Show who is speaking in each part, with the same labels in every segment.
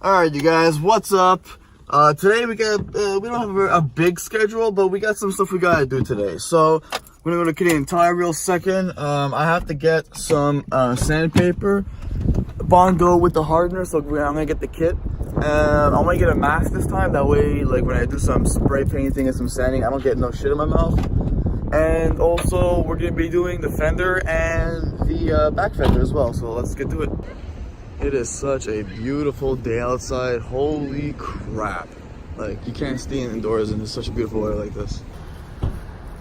Speaker 1: Alright, you guys, what's up? Today we don't have a big schedule, but we got some stuff we gotta do today. So we're gonna go to Canadian Tire real second. I have to get some sandpaper, Bondo with the hardener, so I'm gonna get the kit. And I'm gonna get a mask this time, that way like when I do some spray painting and some sanding, I don't get no shit in my mouth. And also we're gonna be doing the fender and the back fender as well, so let's get to it. It is such a beautiful day outside. Holy crap. Like, you can't stay indoors and it's such a beautiful weather like this.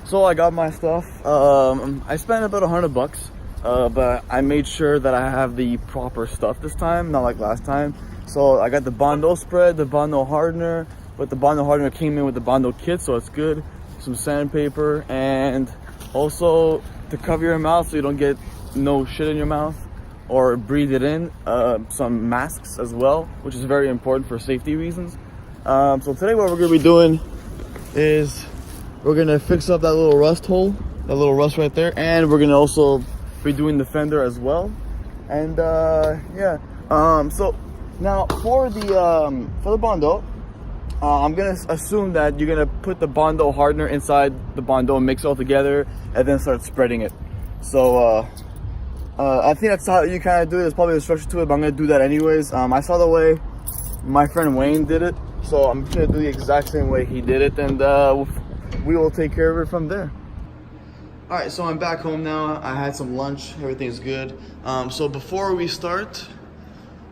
Speaker 1: So I got my stuff. I spent about $100, but I made sure that I have the proper stuff this time, not like last time. So I got the Bondo spread, the Bondo hardener, but the Bondo hardener came in with the Bondo kit, so it's good. Some sandpaper, and also to cover your mouth so you don't get no shit in your mouth or breathe it in, some masks as well, which is very important for safety reasons. So today what we're gonna be doing is we're gonna fix up that little rust hole, that little rust right there, and we're gonna also be doing the fender as well. And yeah, so now for the Bondo, I'm gonna assume that you're gonna put the Bondo hardener inside the Bondo and mix it all together and then start spreading it. So I think that's how you kind of do it. There's probably a structure to it, but I'm gonna do that anyways. I saw the way my friend Wayne did it, so I'm just gonna do the exact same way he did it, and we will take care of it from there. All right, so I'm back home now. I had some lunch, everything's good. So before we start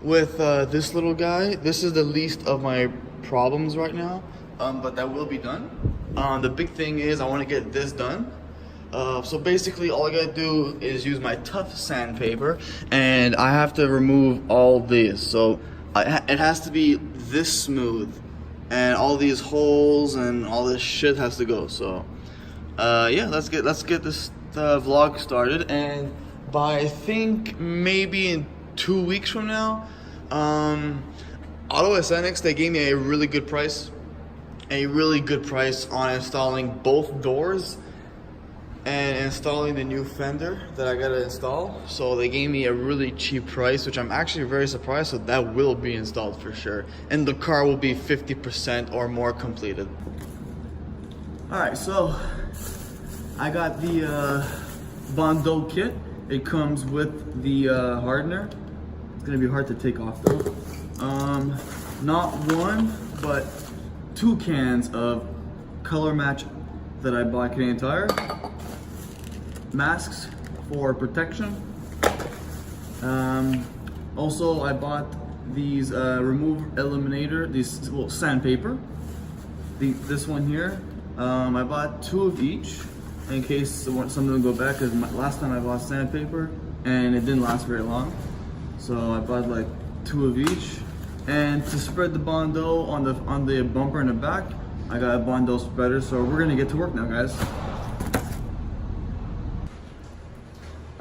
Speaker 1: with this little guy, this is the least of my problems right now, but that will be done. The big thing is I want to get this done. So basically all I gotta do is use my tough sandpaper, and I have to remove all these. So it has to be this smooth, and all these holes and all this shit has to go. So yeah, let's get this vlog started. And by I think maybe in 2 weeks from now, Auto SNX, they gave me a really good price on installing both doors and installing the new fender that I gotta install. So they gave me a really cheap price, which I'm actually very surprised. So that will be installed for sure, and the car will be 50% or more completed. All right, so I got the Bondo kit. It comes with the hardener. It's gonna be hard to take off though. Not one, but 2 cans of color match that I bought Canadian Tire. Masks for protection. Also I bought these remove eliminator, these sandpaper. This one here. I bought 2 of each in case something will go bad, because last time I bought sandpaper and it didn't last very long. So I bought like 2 of each. And to spread the Bondo on the bumper in the back, I got a Bondo spreader. So we're gonna get to work now, guys.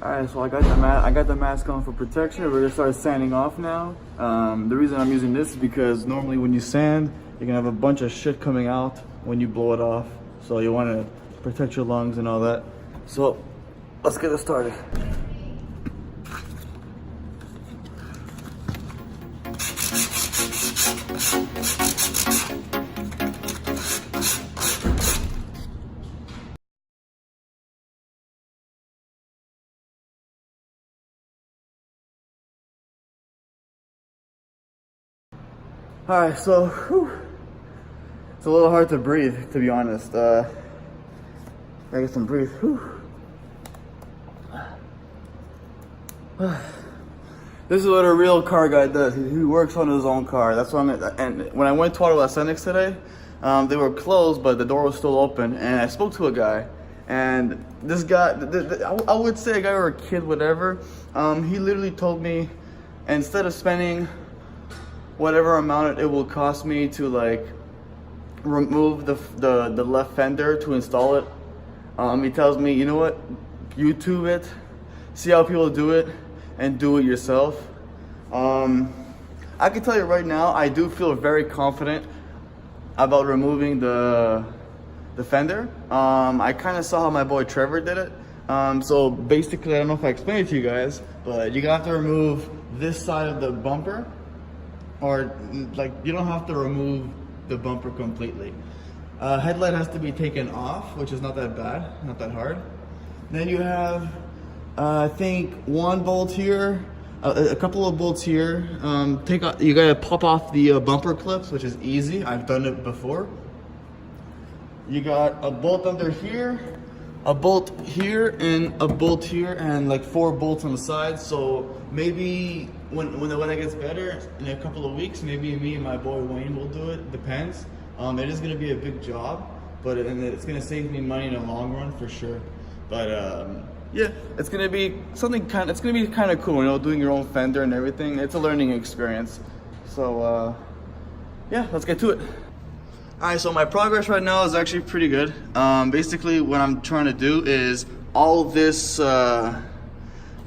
Speaker 1: All right, so I got the mask on for protection. We're gonna start sanding off now. The reason I'm using this is because normally when you sand, you're gonna have a bunch of shit coming out when you blow it off. So you want to protect your lungs and all that. So let's get it started. All right, so it's a little hard to breathe, to be honest. I get some breathe. This is what a real car guy does. He works on his own car. That's what and when I went to Auto SNX today, they were closed, but the door was still open. And I spoke to a guy, and this guy, I would say a guy or a kid, whatever. He literally told me, instead of spending whatever amount it will cost me to like remove the left fender to install it, he tells me, you know what, YouTube it, see how people do it, and do it yourself. I can tell you right now, I do feel very confident about removing the fender. I kind of saw how my boy Trevor did it. So basically, I don't know if I explained it to you guys, but you have to remove this side of the bumper or like you don't have to remove the bumper completely. Headlight has to be taken off, which is not that bad, not that hard. Then you have, I think, one bolt here, a couple of bolts here. You gotta pop off the bumper clips, which is easy. I've done it before. You got a bolt under here, a bolt here, and a bolt here, and like 4 bolts on the side. So maybe when the weather gets better in a couple of weeks, maybe me and my boy Wayne will do it. Depends. It is gonna be a big job, but it's gonna save me money in the long run for sure. But yeah, it's gonna be something it's gonna be kind of cool, you know, doing your own fender and everything. It's a learning experience. So yeah, let's get to it. Alright, so my progress right now is actually pretty good. Basically what I'm trying to do is all this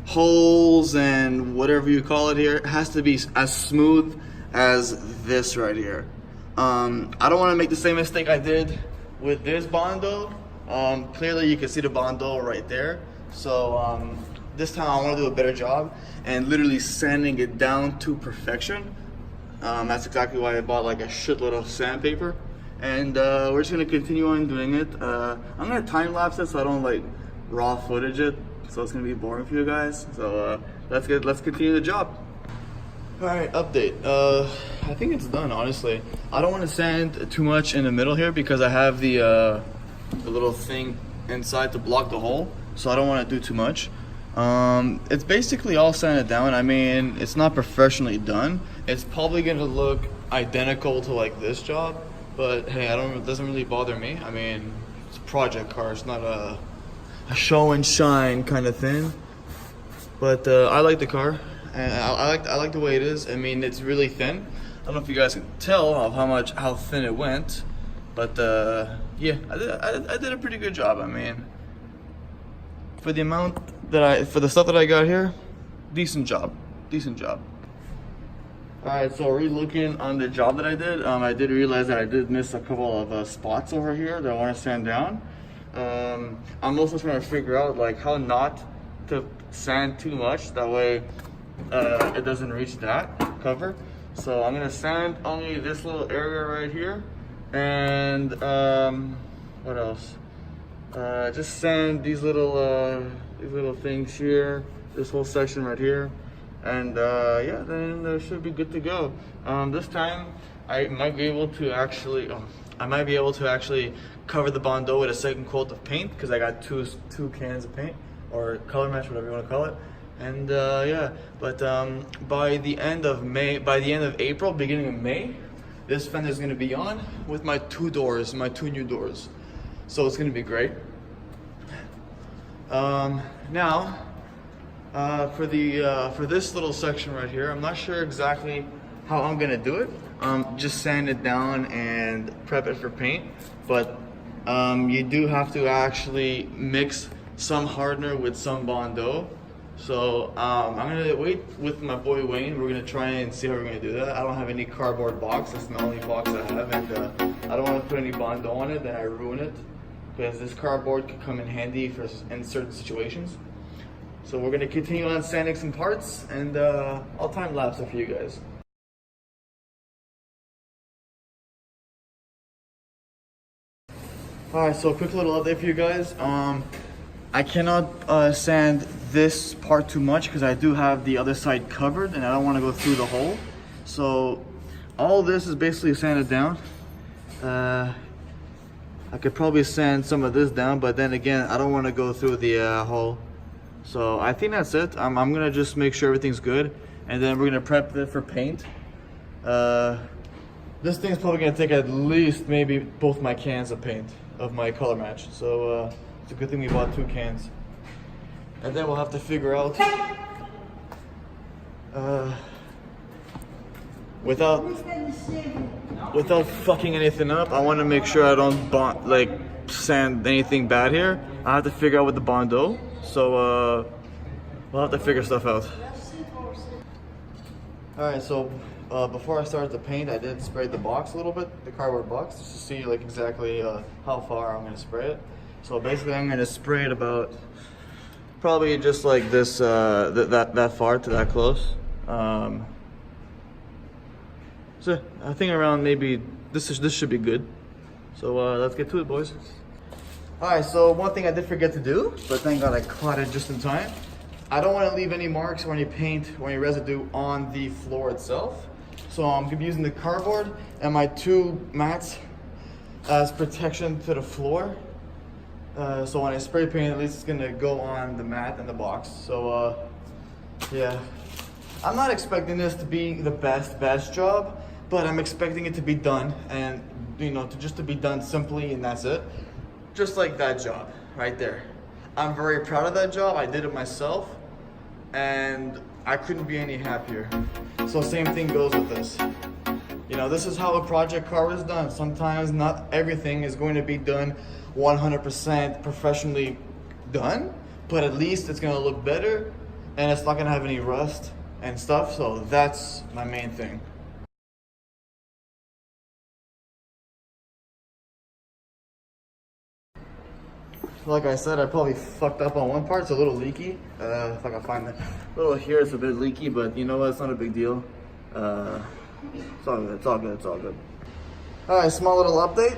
Speaker 1: holes and whatever you call it here has to be as smooth as this right here. I don't want to make the same mistake I did with this Bondo. Clearly you can see the Bondo right there. So this time I want to do a better job and literally sanding it down to perfection. That's exactly why I bought like a shitload of sandpaper. And we're just gonna continue on doing it. I'm gonna time lapse it so I don't like raw footage it, so it's gonna be boring for you guys. So let's continue the job. All right, update. I think it's done, honestly. I don't want to sand too much in the middle here because I have the little thing inside to block the hole, so I don't want to do too much. It's basically all sanded down. I mean, it's not professionally done. It's probably gonna look identical to like this job. But hey, it doesn't really bother me. I mean, it's a project car, it's not a show and shine kind of thing. But I like the car, and I like the way it is. I mean, it's really thin. I don't know if you guys can tell of how thin it went, but yeah, I did a pretty good job. I mean, for the amount for the stuff that I got here, decent job. Alright, so re-looking on the job that I did realize that I did miss a couple of spots over here that I want to sand down. I'm also trying to figure out like how not to sand too much, that way it doesn't reach that cover. So I'm going to sand only this little area right here, and what else? Just sand these little things here, this whole section right here. And yeah, then it should be good to go. This time I might be able to actually cover the Bondo with a second coat of paint because I got two cans of paint, or color match, whatever you want to call it. And yeah, but by the end of April, beginning of May, this fender is going to be on with my two new doors. So it's going to be great. Now. For this little section right here, I'm not sure exactly how I'm gonna do it. Just sand it down and prep it for paint, but you do have to actually mix some hardener with some Bondo. So I'm gonna wait with my boy Wayne. We're gonna try and see how we're gonna do that. I don't have any cardboard box. That's the only box I have, and I don't want to put any Bondo on it, then I ruin it, because this cardboard could come in handy in certain situations. So we're going to continue on sanding some parts, and I'll time lapse it for you guys. Alright, so a quick little update for you guys. I cannot sand this part too much because I do have the other side covered and I don't want to go through the hole. So all this is basically sanded down. I could probably sand some of this down, but then again, I don't want to go through the hole. So I think that's it. I'm gonna just make sure everything's good, and then we're gonna prep it for paint. This thing's probably gonna take at least maybe both my cans of paint of my color match. So it's a good thing we bought 2 cans. And then we'll have to figure out without fucking anything up. I want to make sure I don't sand anything bad here. I have to figure out with the Bondo. So we'll have to figure stuff out. Alright, so before I started the paint, I did spray the box a little bit, the cardboard box, just to see like exactly how far I'm going to spray it. So basically I'm going to spray it about probably just like this, that far to that close. So I think around maybe this should be good. So let's get to it, boys. All right, so one thing I did forget to do, but thank God I caught it just in time. I don't want to leave any marks or any paint or any residue on the floor itself. So I'm gonna be using the cardboard and my 2 mats as protection to the floor. So when I spray paint, at least it's gonna go on the mat and the box. So yeah, I'm not expecting this to be the best job, but I'm expecting it to be done, and you know, to be done simply, and that's it. Just like that job right there. I'm very proud of that job. I did it myself, and I couldn't be any happier. So same thing goes with this. You know, this is how a project car is done. Sometimes not everything is going to be done 100% professionally done, but at least it's gonna look better, and it's not gonna have any rust and stuff. So that's my main thing. Like I said, I probably fucked up on one part. It's a little leaky. If I can find it. A little here, it's a bit leaky, but you know what? It's not a big deal. It's all good. It's all good. It's all good. All right, small little update.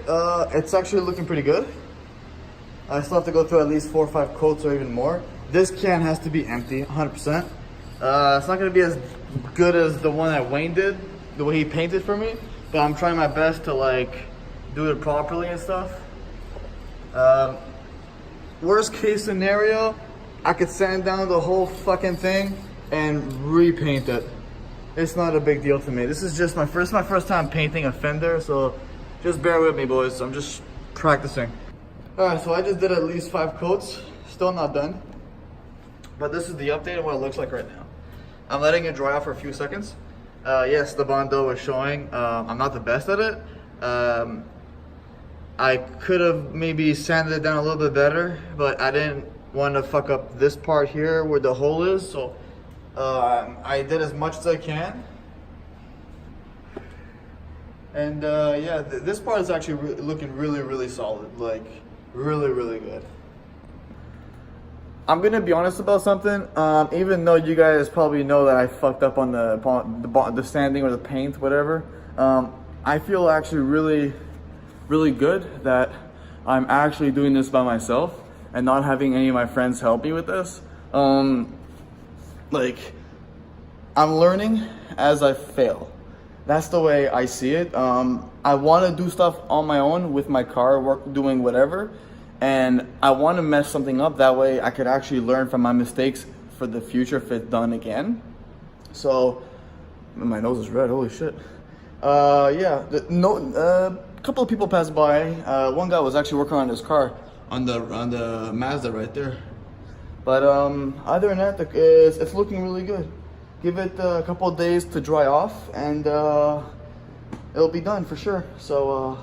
Speaker 1: It's actually looking pretty good. I still have to go through at least 4 or 5 coats or even more. This can has to be empty, 100%. It's not gonna be as good as the one that Wayne did, the way he painted for me, but I'm trying my best to like do it properly and stuff. Worst case scenario, I could sand down the whole fucking thing and repaint it. It's not a big deal to me. This is just my first time painting a fender, so just bear with me, boys. I'm just practicing. All right, so I just did at least 5 coats. Still not done, but this is the update of what it looks like right now. I'm letting it dry out for a few seconds. Yes, the Bondo is showing. I'm not the best at it. I could have maybe sanded it down a little bit better, but I didn't want to fuck up this part here where the hole is, so I did as much as I can. And yeah, this part is actually looking really solid, like really good. I'm gonna be honest about something. Even though you guys probably know that I fucked up on the sanding or the paint, whatever, I feel actually really good that I'm actually doing this by myself and not having any of my friends help me with this. Like, I'm learning as I fail. That's the way I see it. I want to do stuff on my own with my car, doing whatever, and I want to mess something up. That way I could actually learn from my mistakes for the future if it's done again. So, my nose is red, holy shit. Yeah, a couple of people passed by. One guy was actually working on his car, on the Mazda right there. But other than that, it's looking really good. Give it a couple of days to dry off, and it'll be done for sure. So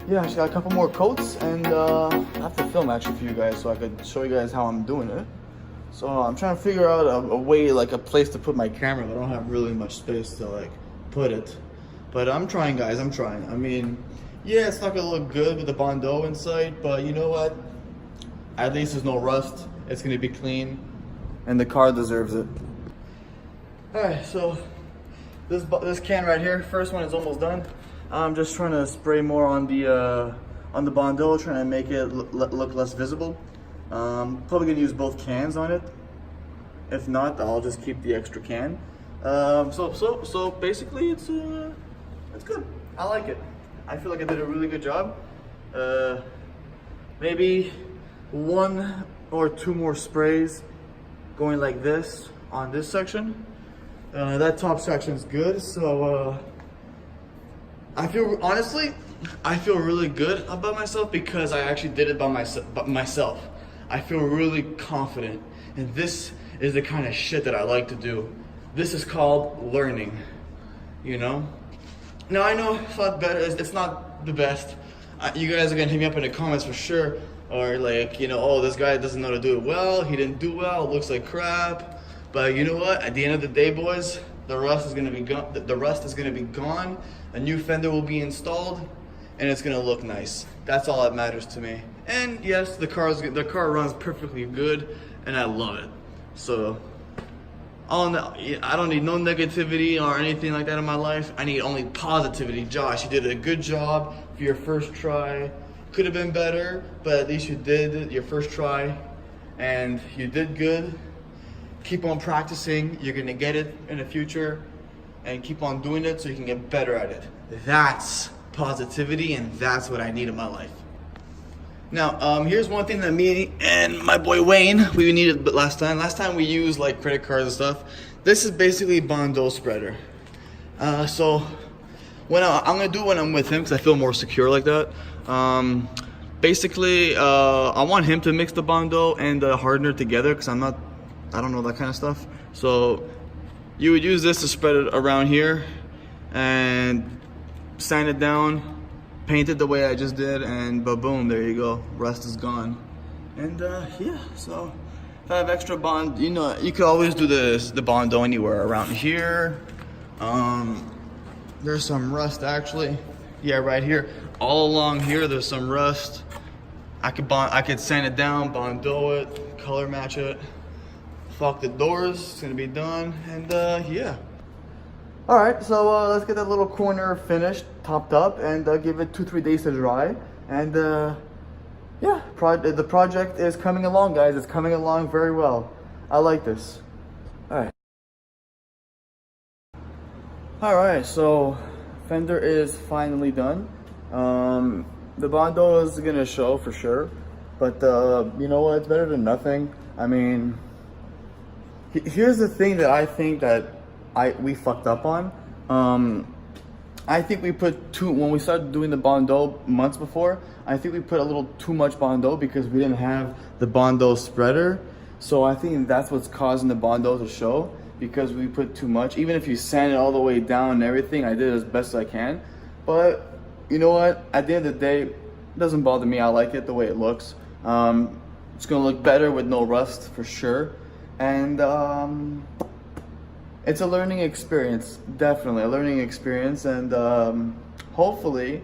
Speaker 1: yeah, I just got a couple more coats, and I have to film actually for you guys so I could show you guys how I'm doing it. So I'm trying to figure out a way, like a place to put my camera, but I don't have really much space to like put it. But I'm trying, guys, I'm trying. I mean, yeah, it's not gonna look good with the Bondo inside, but you know what? At least there's no rust. It's gonna be clean, and the car deserves it. All right, so this can right here, first one is almost done. I'm just trying to spray more on the Bondo, trying to make it look less visible. Probably gonna use both cans on it. If not, I'll just keep the extra can. So basically, it's good. I like it. I feel like I did a really good job. Maybe 1 or 2 more sprays going like this on this section. That top section is good. So I feel, honestly, I feel really good about myself because I actually did it by myself. I feel really confident, and this is the kind of shit that I like to do. This is called learning, you know? Now I know it's not better, it's not the best. You guys are gonna hit me up in the comments for sure, or like, you know, oh, this guy doesn't know how to do it well, he didn't do well, it looks like crap. But you know what? At the end of the day, boys, the rust is gonna be gone. The rust is gonna be gone. A new fender will be installed, and it's gonna look nice. That's all that matters to me. And yes, the car runs perfectly good, and I love it. So I don't need no negativity or anything like that in my life. I need only positivity. Josh, you did a good job for your first try. Could have been better, but at least you did it your first try, and you did good. Keep on practicing. You're gonna get it in the future, and keep on doing it so you can get better at it. That's positivity, and that's what I need in my life. Now, here's one thing that me and my boy Wayne, we needed last time. Last time we used like credit cards and stuff. This is basically Bondo spreader. So when I'm gonna do it when I'm with him because I feel more secure like that. Basically, I want him to mix the Bondo and the hardener together because I don't know that kind of stuff. So you would use this to spread it around here and sand it down. Paint it the way I just did, and boom, there you go. Rust is gone. And yeah, so if I have extra bond, you know, you could always do the Bondo anywhere around here. There's some rust actually. Yeah, right here. All along here, there's some rust. I could sand it down, Bondo it, color match it. Fuck the doors, it's gonna be done, and yeah. All right, so let's get that little corner finished, topped up, and give it 2-3 days to dry. And yeah, the project is coming along, guys. It's coming along very well. I like this. All right, so fender is finally done. The Bondo is gonna show for sure, but you know what? It's better than nothing. I mean, here's the thing that I think that we fucked up on. I think we put when we started doing the Bondo months before, I think we put a little too much Bondo because we didn't have the Bondo spreader. So I think that's what's causing the Bondo to show, because we put too much. Even if you sand it all the way down and everything, I did as best as I can. But you know what? At the end of the day, it doesn't bother me. I like it the way it looks. It's gonna look better with no rust for sure. And it's a learning experience, definitely a learning experience. And hopefully,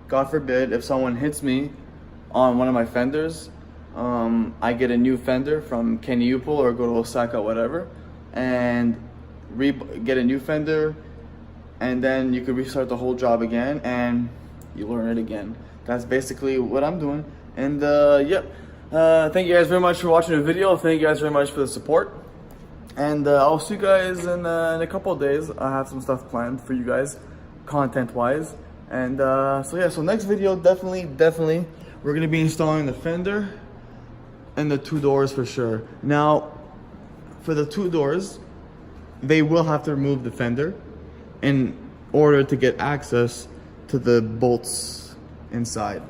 Speaker 1: God forbid, if someone hits me on one of my fenders, I get a new fender from Kenny Upul or go to Osaka, whatever, and get a new fender, and then you could restart the whole job again and you learn it again. That's basically what I'm doing. And yep, thank you guys very much for watching the video. Thank you guys very much for the support. And I'll see you guys in a couple of days. I have some stuff planned for you guys, content-wise. And so yeah, so next video, definitely, we're gonna be installing the fender and the 2 doors for sure. Now, for the 2 doors, they will have to remove the fender in order to get access to the bolts inside.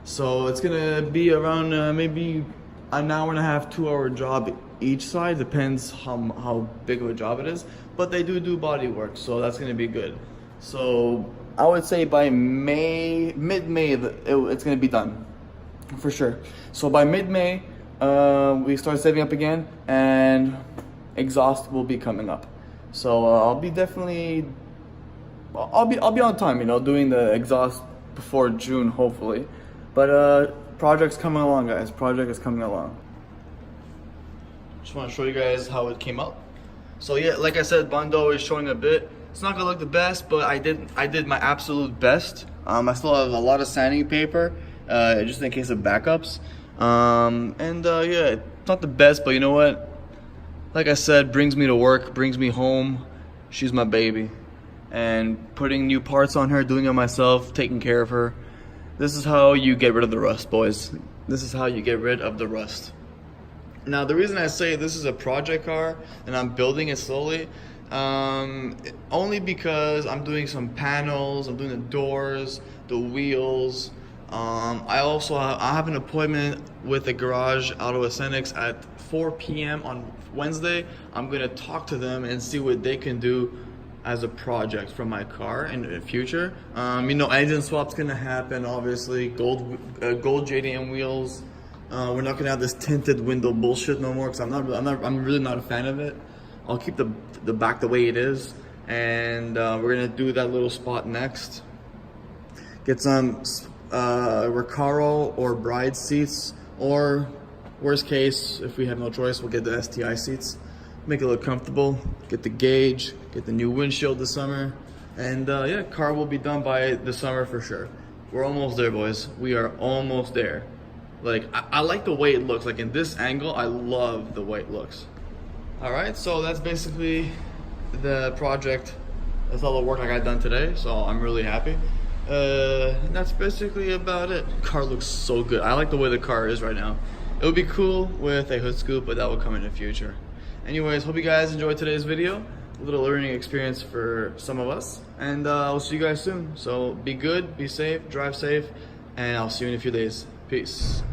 Speaker 1: So it's gonna be around maybe an hour and a half, 2-hour job each side, depends how big of a job it is, but they do body work, so that's gonna be good. So I would say by mid-May, it's gonna be done for sure. So by mid-May, we start saving up again, and exhaust will be coming up. So I'll be on time, you know, doing the exhaust before June, hopefully. But project's coming along, guys. Project is coming along. Just want to show you guys how it came out. So yeah, like I said, Bondo is showing a bit. It's not gonna look the best, but I did my absolute best. I still have a lot of sanding paper, just in case of backups. Yeah, it's not the best, but you know what? Like I said, brings me to work, brings me home. She's my baby. And putting new parts on her, doing it myself, taking care of her. This is how you get rid of the rust, boys. This is how you get rid of the rust. Now, the reason I say this is a project car and I'm building it slowly, only because I'm doing some panels, I'm doing the doors, the wheels. I have an appointment with the garage Auto Ascenics at 4 p.m. on Wednesday. I'm gonna talk to them and see what they can do as a project for my car in the future. You know, engine swap's gonna happen, obviously. Gold JDM wheels. We're not gonna have this tinted window bullshit no more, because I'm really not a fan of it. I'll keep the back the way it is, and we're gonna do that little spot next. Get some Recaro or Bride seats, or worst case, if we have no choice, we'll get the STI seats. make it look comfortable, get the gauge, get the new windshield this summer, and yeah, car will be done by the summer for sure. We're almost there, boys. We are almost there. Like, I like the way it looks. Like, in this angle, I love the way it looks. All right, so that's basically the project. That's all the work I got done today, so I'm really happy. That's basically about it. Car looks so good. I like the way the car is right now. It would be cool with a hood scoop, but that will come in the future. Anyways, hope you guys enjoyed today's video. A little learning experience for some of us, and I'll see you guys soon. So be good, be safe, drive safe, and I'll see you in a few days. Peace.